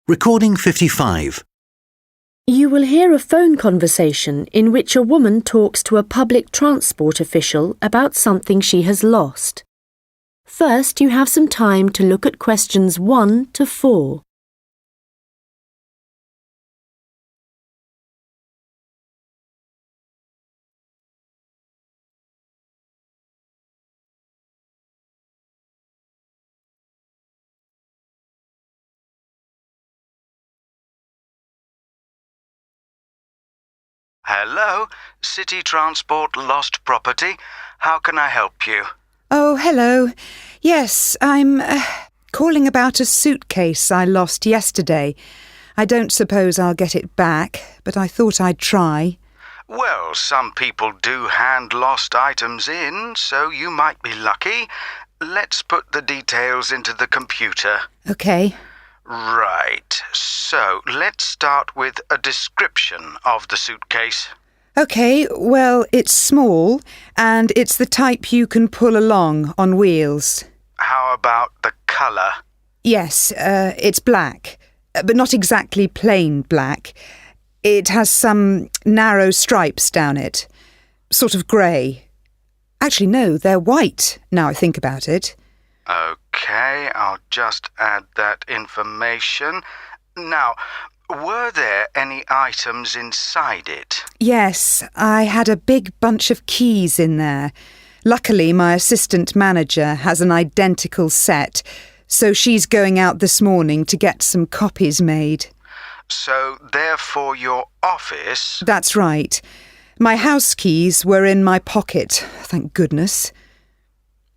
Recording 55. You will hear a phone conversation in which a woman talks to a public transport official about something she has lost. First, you have some time to look at questions 1 to 4. Hello, City Transport Lost Property. How can I help you? Oh, hello. Yes, I'm calling about a suitcase I lost yesterday. I don't suppose I'll get it back, but I thought I'd try. Well, some people do hand lost items in, so you might be lucky. Let's put the details into the computer. OK. Right, so let's start with a description of the suitcase. OK, well, it's small, and it's the type you can pull along on wheels. How about the colour? Yes, it's black, but not exactly plain black. It has some narrow stripes down it, sort of grey. Actually, no, they're white, now I think about it. OK, I'll just add that information. Now, were there any items inside it? Yes, I had a big bunch of keys in there. Luckily, my assistant manager has an identical set, so she's going out this morning to get some copies made. So, therefore, your office? That's right. My house keys were in my pocket, thank goodness.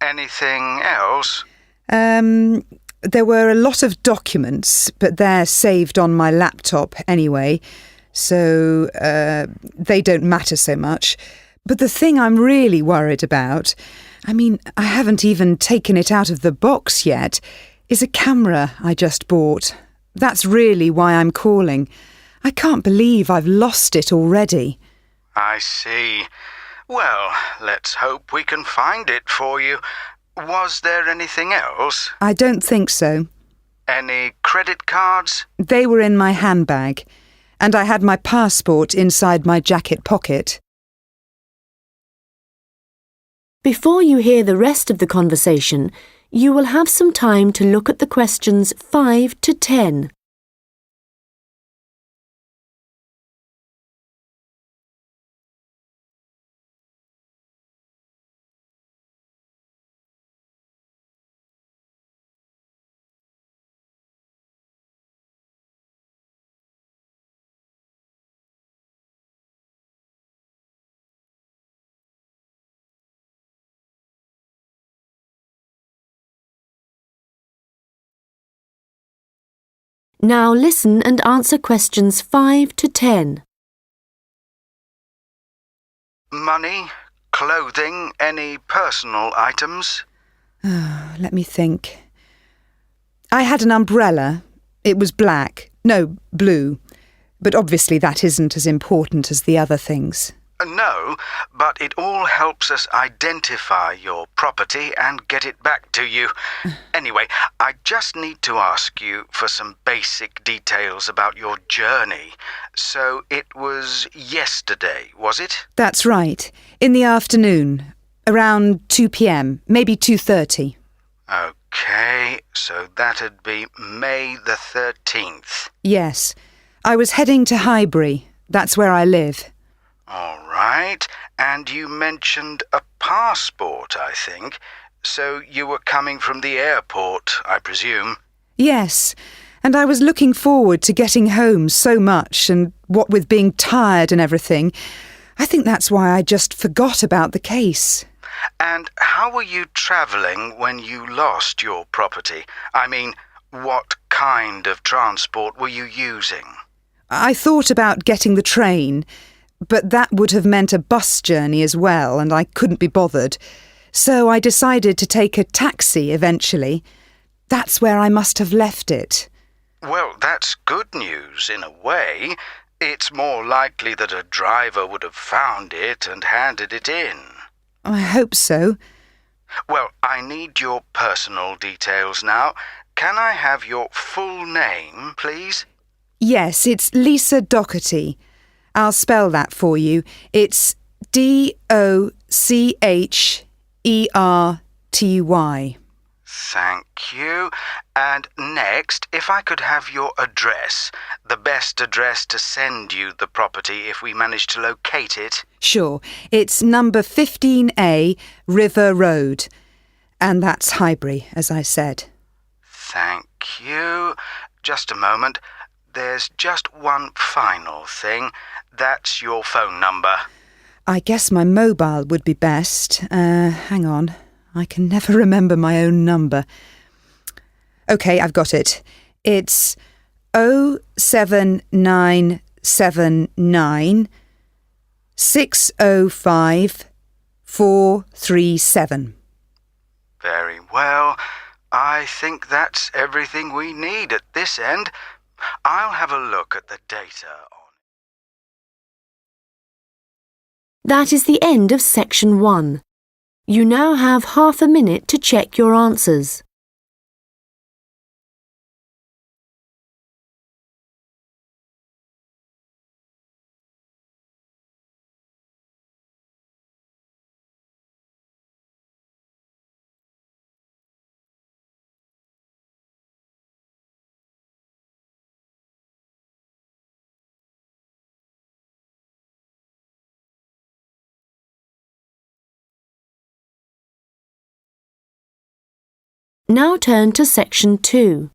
Anything else? There were a lot of documents, but they're saved on my laptop anyway, so they don't matter so much. But the thing I'm really worried about, I haven't even taken it out of the box yet, is a camera I just bought. That's really why I'm calling. I can't believe I've lost it already. I see. Well, let's hope we can find it for you. Was there anything else? I don't think so. Any credit cards? They were in my handbag, and I had my passport inside my jacket pocket. Before you hear the rest of the conversation, you will have some time to look at the questions 5 to 10. Now listen and answer questions 5 to 10. Money, clothing, any personal items? Let me think. I had an umbrella. It was black. No, blue. But obviously that isn't as important as the other things. No, but it all helps us identify your property and get it back to you. Anyway, I just need to ask you for some basic details about your journey. So it was yesterday, was it? That's right. In the afternoon. Around 2 p.m, maybe 2:30. OK, so that'd be May the 13th. Yes. I was heading to Highbury. That's where I live. All right, and you mentioned a passport, I think. So you were coming from the airport, I presume? Yes, and I was looking forward to getting home so much, and what with being tired and everything, I think that's why I just forgot about the case. And how were you travelling when you lost your property? What kind of transport were you using? I thought about getting the train, but that would have meant a bus journey as well, and I couldn't be bothered. So I decided to take a taxi eventually. That's where I must have left it. Well, that's good news in a way. It's more likely that a driver would have found it and handed it in. I hope so. Well, I need your personal details now. Can I have your full name, please? Yes, it's Lisa Docherty. I'll spell that for you. It's Docherty. Thank you. And next, if I could have your address, the best address to send you the property if we manage to locate it. Sure, it's number 15A, River Road. And that's Highbury, as I said. Thank you. Just a moment. There's just one final thing. That's your phone number. I guess my mobile would be best. Hang on. I can never remember my own number. OK, I've got it. It's 07979 605 437. Very well. I think that's everything we need at this end. I'll have a look at the data on. That is the end of section 1. You now have half a minute to check your answers. Now turn to section 2.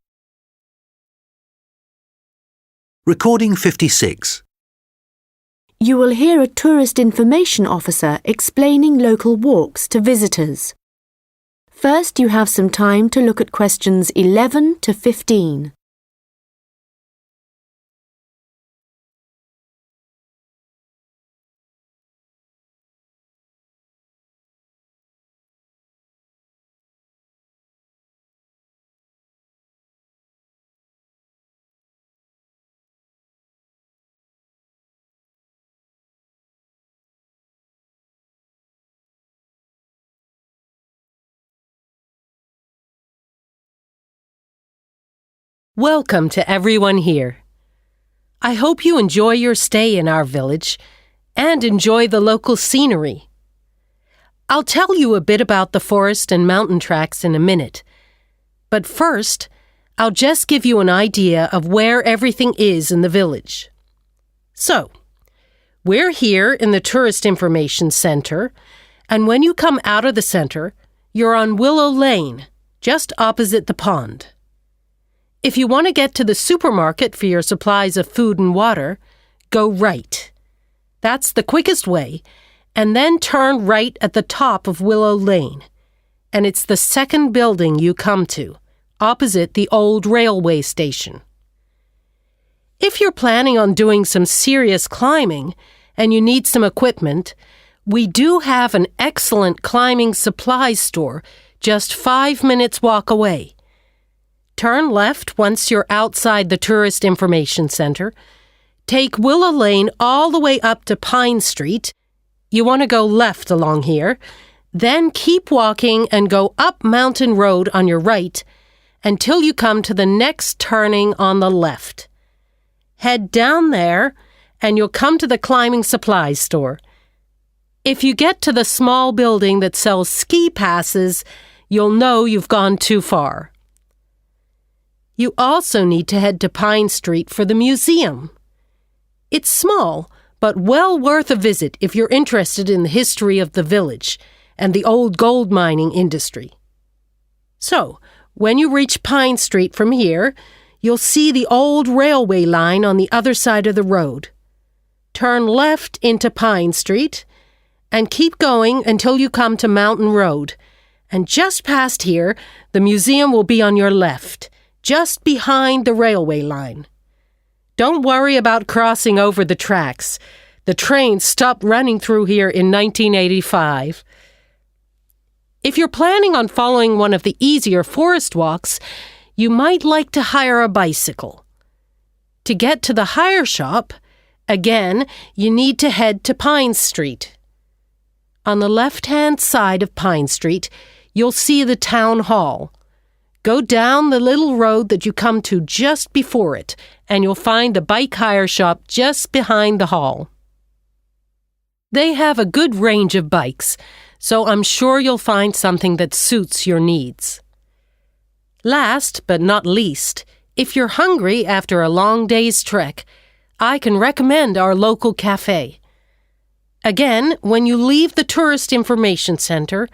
Recording 56. You will hear a tourist information officer explaining local walks to visitors. First, you have some time to look at questions 11 to 15. Welcome to everyone here. I hope you enjoy your stay in our village and enjoy the local scenery. I'll tell you a bit about the forest and mountain tracks in a minute, but first, I'll just give you an idea of where everything is in the village. So, we're here in the Tourist Information Center, and when you come out of the center, you're on Willow Lane, just opposite the pond. If you want to get to the supermarket for your supplies of food and water, go right. That's the quickest way, and then turn right at the top of Willow Lane. And it's the second building you come to, opposite the old railway station. If you're planning on doing some serious climbing and you need some equipment, we do have an excellent climbing supplies store just 5 minutes walk away. Turn left once you're outside the Tourist Information Center. Take Willow Lane all the way up to Pine Street. You want to go left along here. Then keep walking and go up Mountain Road on your right until you come to the next turning on the left. Head down there and you'll come to the climbing supplies store. If you get to the small building that sells ski passes, you'll know you've gone too far. You also need to head to Pine Street for the museum. It's small, but well worth a visit if you're interested in the history of the village and the old gold mining industry. So, when you reach Pine Street from here, you'll see the old railway line on the other side of the road. Turn left into Pine Street and keep going until you come to Mountain Road. And just past here, the museum will be on your left, just behind the railway line. Don't worry about crossing over the tracks. The train stopped running through here in 1985. If you're planning on following one of the easier forest walks, you might like to hire a bicycle. To get to the hire shop, again, you need to head to Pine Street. On the left-hand side of Pine Street, you'll see the town hall. Go down the little road that you come to just before it, and you'll find the bike hire shop just behind the hall. They have a good range of bikes, so I'm sure you'll find something that suits your needs. Last but not least, if you're hungry after a long day's trek, I can recommend our local cafe. Again, when you leave the Tourist Information Center,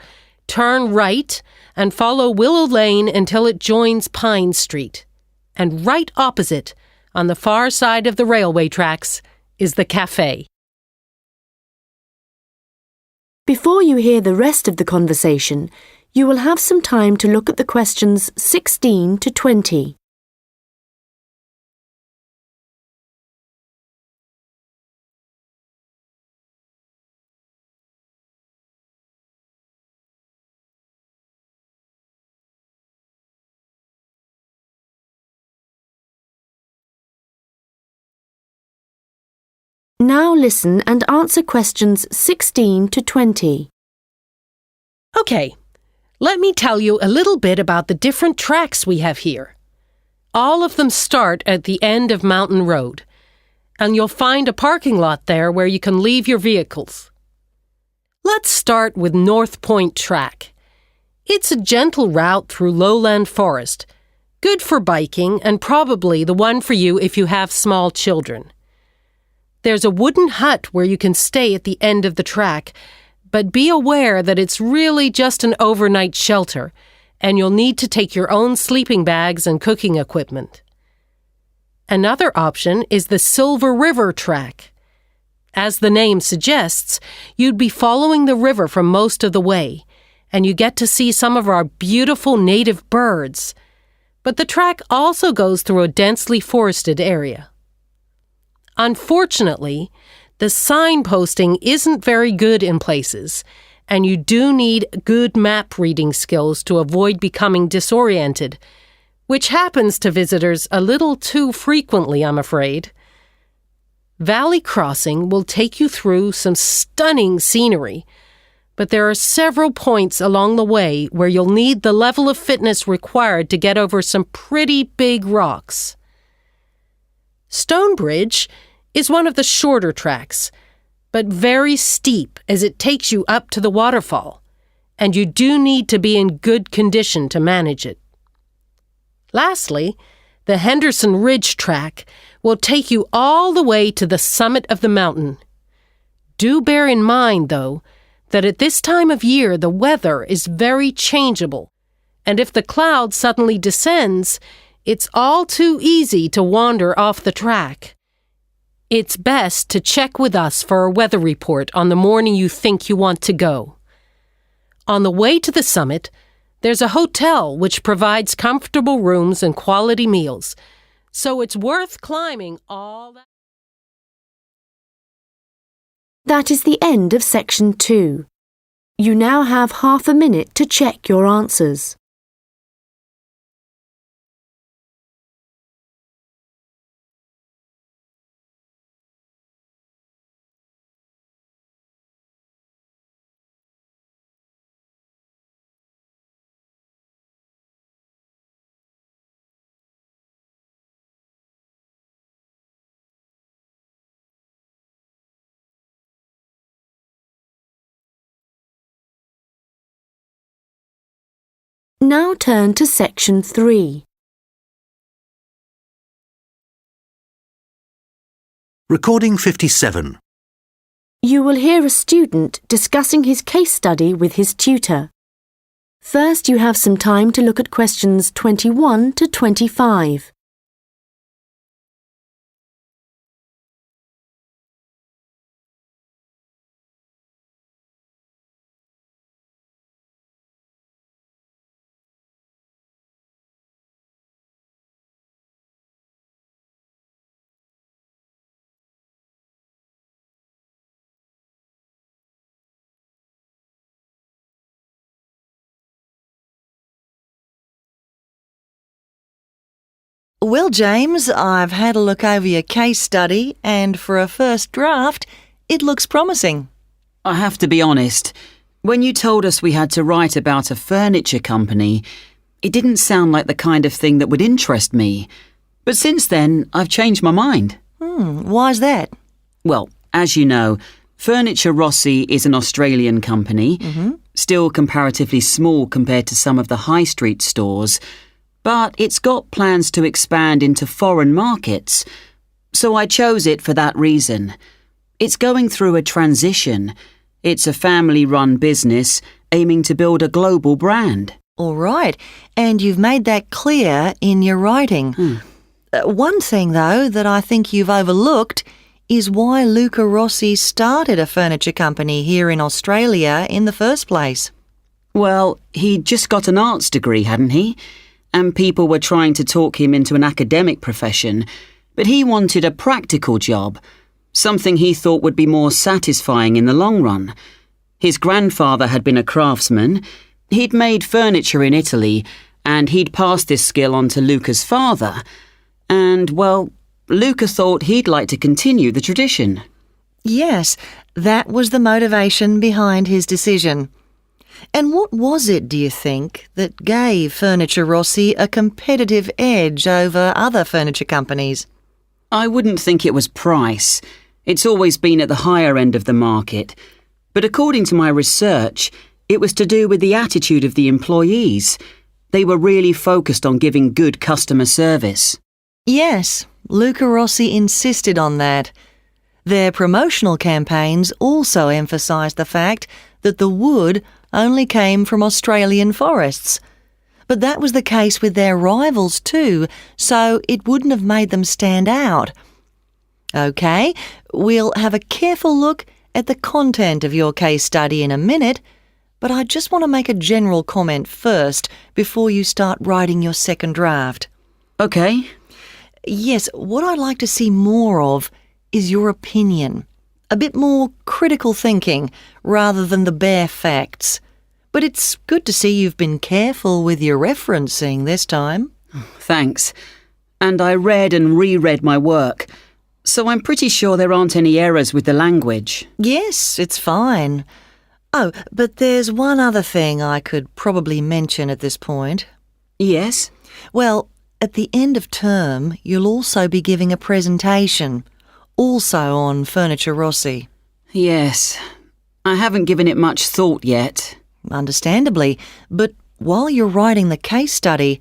turn right and follow Willow Lane until it joins Pine Street. And right opposite, on the far side of the railway tracks, is the cafe. Before you hear the rest of the conversation, you will have some time to look at the questions 16 to 20. Now listen and answer questions 16 to 20. Okay, let me tell you a little bit about the different tracks we have here. All of them start at the end of Mountain Road, and you'll find a parking lot there where you can leave your vehicles. Let's start with North Point Track. It's a gentle route through lowland forest, good for biking and probably the one for you if you have small children. There's a wooden hut where you can stay at the end of the track, but be aware that it's really just an overnight shelter, and you'll need to take your own sleeping bags and cooking equipment. Another option is the Silver River Track. As the name suggests, you'd be following the river for most of the way, and you get to see some of our beautiful native birds. But the track also goes through a densely forested area. Unfortunately, the signposting isn't very good in places, and you do need good map reading skills to avoid becoming disoriented, which happens to visitors a little too frequently, I'm afraid. Valley Crossing will take you through some stunning scenery, but there are several points along the way where you'll need the level of fitness required to get over some pretty big rocks. Stonebridge is one of the shorter tracks, but very steep as it takes you up to the waterfall, and you do need to be in good condition to manage it. Lastly, the Henderson Ridge track will take you all the way to the summit of the mountain. Do bear in mind, though, that at this time of year the weather is very changeable, and if the cloud suddenly descends, it's all too easy to wander off the track. It's best to check with us for a weather report on the morning you think you want to go. On the way to the summit, there's a hotel which provides comfortable rooms and quality meals, so it's worth climbing all that. That is the end of section 2. You now have half a minute to check your answers. Now turn to section 3. Recording 57. You will hear a student discussing his case study with his tutor. First, you have some time to look at questions 21 to 25. Well, James, I've had a look over your case study, and for a first draft, it looks promising. I have to be honest, When you told us we had to write about a furniture company, it didn't sound like the kind of thing that would interest me. But since then, I've changed my mind. Why's that? Well, as you know, Furniture Rossi is an Australian company, still comparatively small compared to some of the high street stores, but it's got plans to expand into foreign markets, so I chose it for that reason. It's going through a transition. It's a family-run business aiming to build a global brand. All right, and you've made that clear in your writing. One thing, though, that I think you've overlooked is why Luca Rossi started a furniture company here in Australia in the first place. Well, he'd just got an arts degree, hadn't he? And people were trying to talk him into an academic profession, but he wanted a practical job, something he thought would be more satisfying in the long run. His grandfather had been a craftsman. He'd made furniture in Italy, and he'd passed this skill on to Luca's father. And, well, Luca thought he'd like to continue the tradition. Yes, that was the motivation behind his decision. And what was it, do you think, that gave Furniture Rossi a competitive edge over other furniture companies? I wouldn't think it was price. It's always been at the higher end of the market. But according to my research, it was to do with the attitude of the employees. They were really focused on giving good customer service. Yes, Luca Rossi insisted on that. Their promotional campaigns also emphasised the fact that the wood only came from Australian forests. But that was the case with their rivals too, so it wouldn't have made them stand out. OK, we'll have a careful look at the content of your case study in a minute, but I just want to make a general comment first before you start writing your second draft. OK. Yes, what I'd like to see more of is your opinion. A bit more critical thinking rather than the bare facts. But it's good to see you've been careful with your referencing this time. Thanks. And I read and reread my work, so I'm pretty sure there aren't any errors with the language. Yes, it's fine. Oh, but there's one other thing I could probably mention at this point. Yes? Well, at the end of term, you'll also be giving a presentation, also on Furniture Rossi. Yes. I haven't given it much thought yet. Understandably, but while you're writing the case study,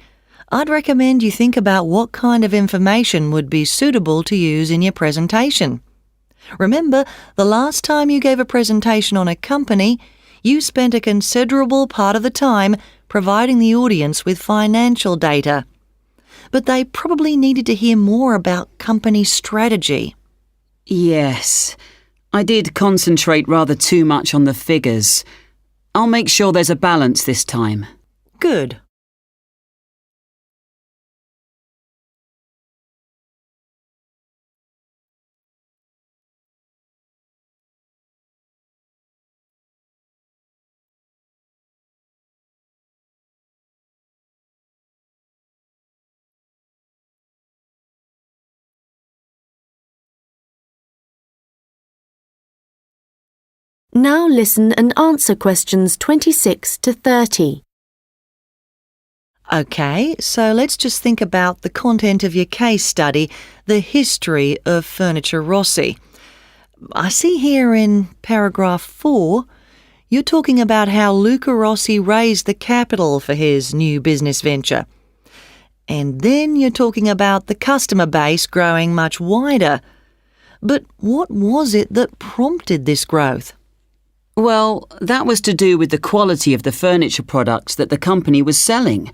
I'd recommend you think about what kind of information would be suitable to use in your presentation. Remember, the last time you gave a presentation on a company, you spent a considerable part of the time providing the audience with financial data. But they probably needed to hear more about company strategy. Yes. I did concentrate rather too much on the figures. I'll make sure there's a balance this time. Good. Now listen and answer questions 26 to 30. OK, so let's just think about the content of your case study, the history of Furniture Rossi. I see here in paragraph 4, you're talking about how Luca Rossi raised the capital for his new business venture. And then you're talking about the customer base growing much wider. But what was it that prompted this growth? Well, that was to do with the quality of the furniture products that the company was selling.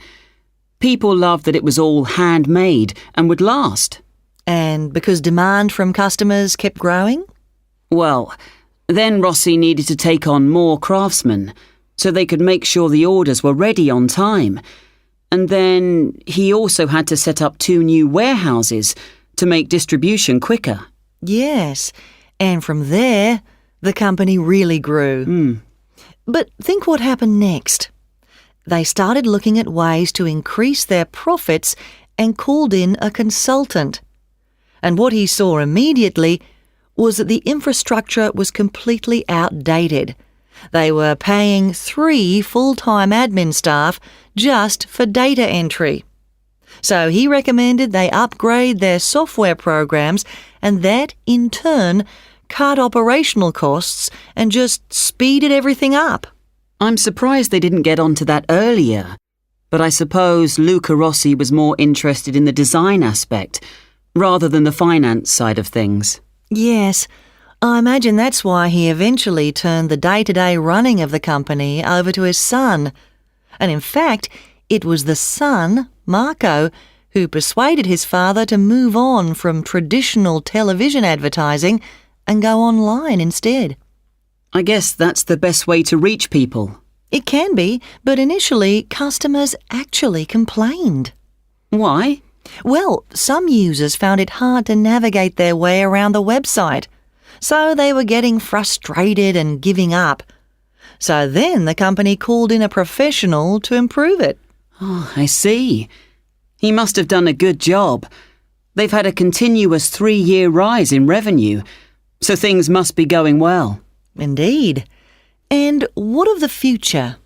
People loved that it was all handmade and would last. And because demand from customers kept growing? Well, then Rossi needed to take on more craftsmen so they could make sure the orders were ready on time. And then he also had to set up 2 new warehouses to make distribution quicker. Yes, and from there, the company really grew. But think what happened next. They started looking at ways to increase their profits and called in a consultant. And what he saw immediately was that the infrastructure was completely outdated. They were paying 3 full-time admin staff just for data entry. So he recommended they upgrade their software programs, and that, in turn, cut operational costs and just speeded everything up. I'm surprised they didn't get onto that earlier. But I suppose Luca Rossi was more interested in the design aspect, rather than the finance side of things. Yes, I imagine that's why he eventually turned the day-to-day running of the company over to his son. And in fact, it was the son, Marco, who persuaded his father to move on from traditional television advertising and go online instead. I guess that's the best way to reach people. It can be, but initially customers actually complained. Why? Well, some users found it hard to navigate their way around the website, so they were getting frustrated and giving up. So then the company called in a professional to improve it. Oh, I see. He must have done a good job. They've had a continuous 3-year rise in revenue, so things must be going well. Indeed. And what of the future?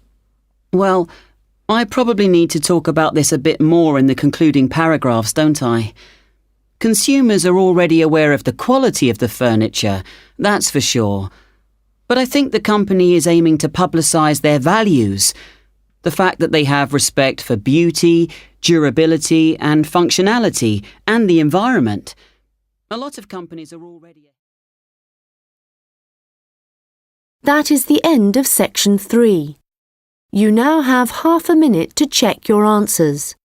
Well, I probably need to talk about this a bit more in the concluding paragraphs, don't I? Consumers are already aware of the quality of the furniture, that's for sure. But I think the company is aiming to publicise their values. The fact that they have respect for beauty, durability and functionality and the environment. A lot of companies are already... That is the end of section 3. You now have half a minute to check your answers.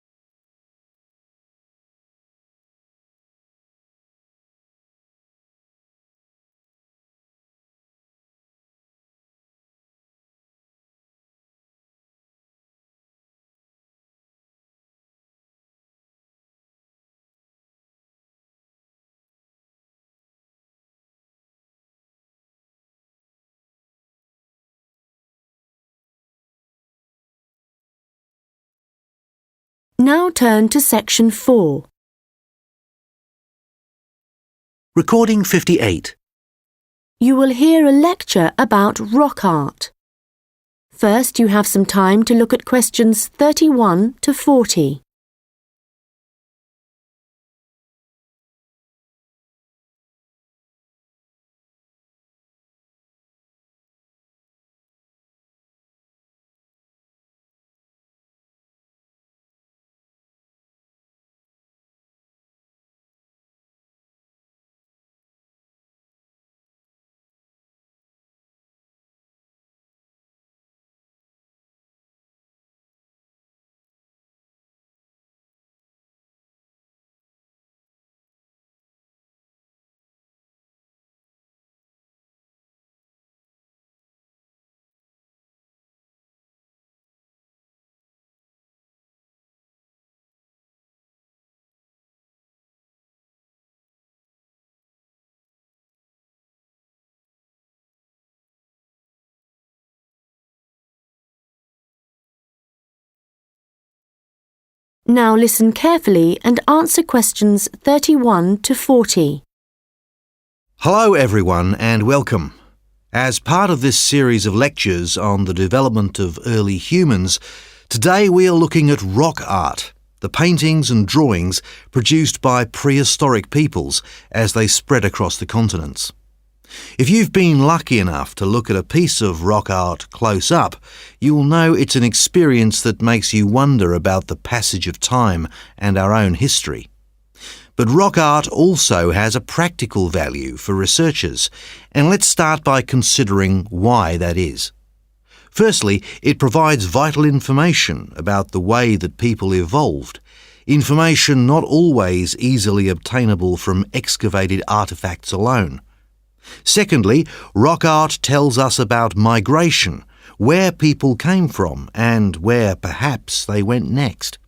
Now turn to section 4. Recording 58. You will hear a lecture about rock art. First, you have some time to look at questions 31 to 40. Now listen carefully and answer questions 31 to 40. Hello everyone and welcome. As part of this series of lectures on the development of early humans, today we are looking at rock art, the paintings and drawings produced by prehistoric peoples as they spread across the continents. If you've been lucky enough to look at a piece of rock art close up, you'll know it's an experience that makes you wonder about the passage of time and our own history. But rock art also has a practical value for researchers, and let's start by considering why that is. Firstly, it provides vital information about the way that people evolved, information not always easily obtainable from excavated artefacts alone. Secondly, rock art tells us about migration, where people came from and where perhaps they went next.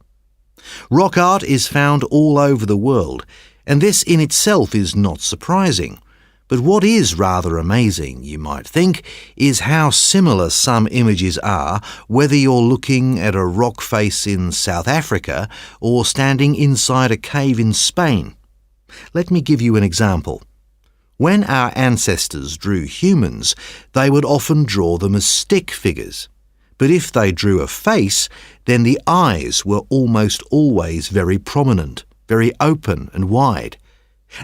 Rock art is found all over the world, and this in itself is not surprising. But what is rather amazing, you might think, is how similar some images are, whether you're looking at a rock face in South Africa or standing inside a cave in Spain. Let me give you an example. When our ancestors drew humans, they would often draw them as stick figures. But if they drew a face, then the eyes were almost always very prominent, very open and wide.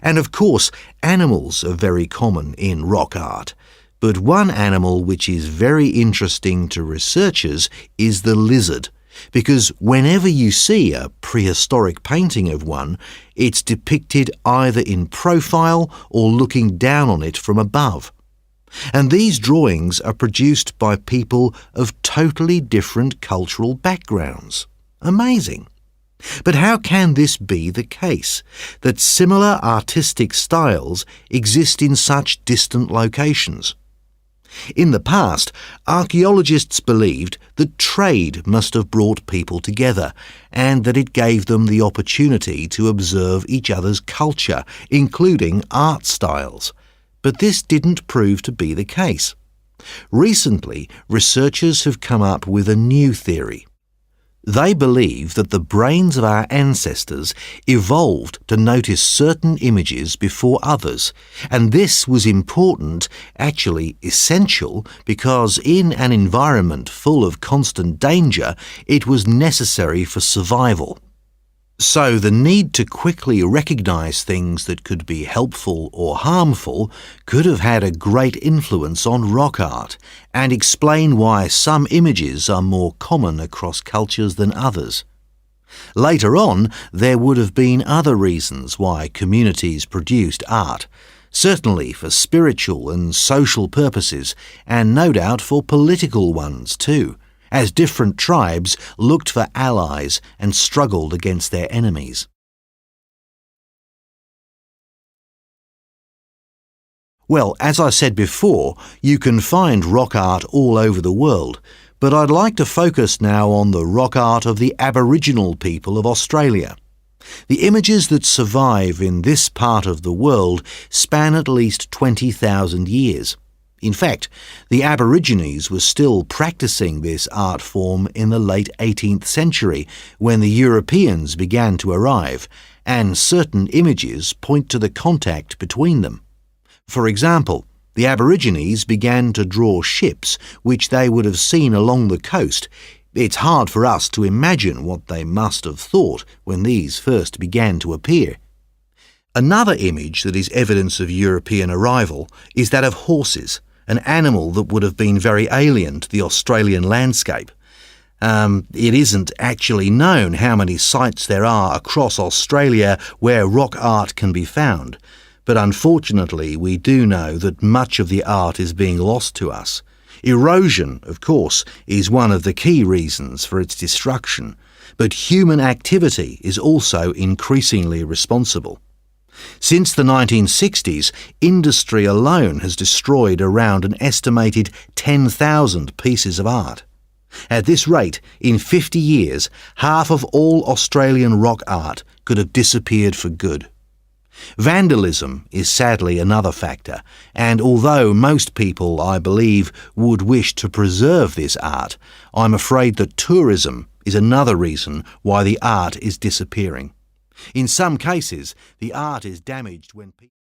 And of course, animals are very common in rock art. But one animal which is very interesting to researchers is the lizard, because whenever you see a prehistoric painting of one, it's depicted either in profile or looking down on it from above. And these drawings are produced by people of totally different cultural backgrounds. Amazing. But how can this be the case, that similar artistic styles exist in such distant locations? In the past, archaeologists believed that trade must have brought people together and that it gave them the opportunity to observe each other's culture, including art styles. But this didn't prove to be the case. Recently, researchers have come up with a new theory. They believe that the brains of our ancestors evolved to notice certain images before others, and this was important, actually essential, because in an environment full of constant danger, it was necessary for survival. So the need to quickly recognise things that could be helpful or harmful could have had a great influence on rock art and explain why some images are more common across cultures than others. Later on, there would have been other reasons why communities produced art, certainly for spiritual and social purposes, and no doubt for political ones too, as different tribes looked for allies and struggled against their enemies. Well, as I said before, you can find rock art all over the world, but I'd like to focus now on the rock art of the Aboriginal people of Australia. The images that survive in this part of the world span at least 20,000 years. In fact, the Aborigines were still practicing this art form in the late 18th century when the Europeans began to arrive, and certain images point to the contact between them. For example, the Aborigines began to draw ships which they would have seen along the coast. It's hard for us to imagine what they must have thought when these first began to appear. Another image that is evidence of European arrival is that of horses, an animal that would have been very alien to the Australian landscape. It isn't actually known how many sites there are across Australia where rock art can be found, but unfortunately we do know that much of the art is being lost to us. Erosion, of course, is one of the key reasons for its destruction, but human activity is also increasingly responsible. Since the 1960s, industry alone has destroyed around an estimated 10,000 pieces of art. At this rate, in 50 years, half of all Australian rock art could have disappeared for good. Vandalism is sadly another factor, and although most people, I believe, would wish to preserve this art, I'm afraid that tourism is another reason why the art is disappearing. In some cases, the art is damaged when people